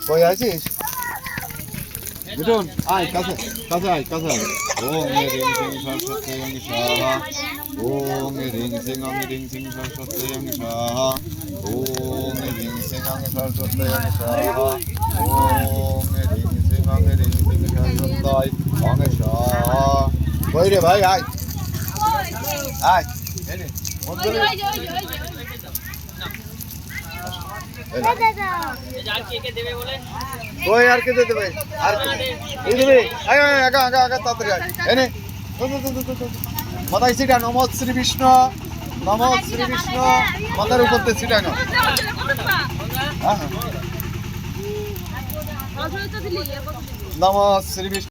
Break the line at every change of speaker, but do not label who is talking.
কই আছিস বিটুন আয় কাছে কাছে আয় কাছে আয় ওম রিং সিং সরস্বতী স্বাহা ওম রিং সিং সরস্বতী স্বাহা ওম রিং সিং সরস্বতী স্বাহা ওম রিং সিং সরস্বতী স্বাহা কই রে ভাই আয় আয় এনে মন্দিরে কই আর কে দেবে আর এই দেবে আয় আয় আগা আগা আগা তাড়াতাড়ি আয় এনে মাথায় সিটা নমঃ শ্রী বিষ্ণু মাথার উপর দিয়ে সিটা নাও নমঃ শ্রী বিষ্ণু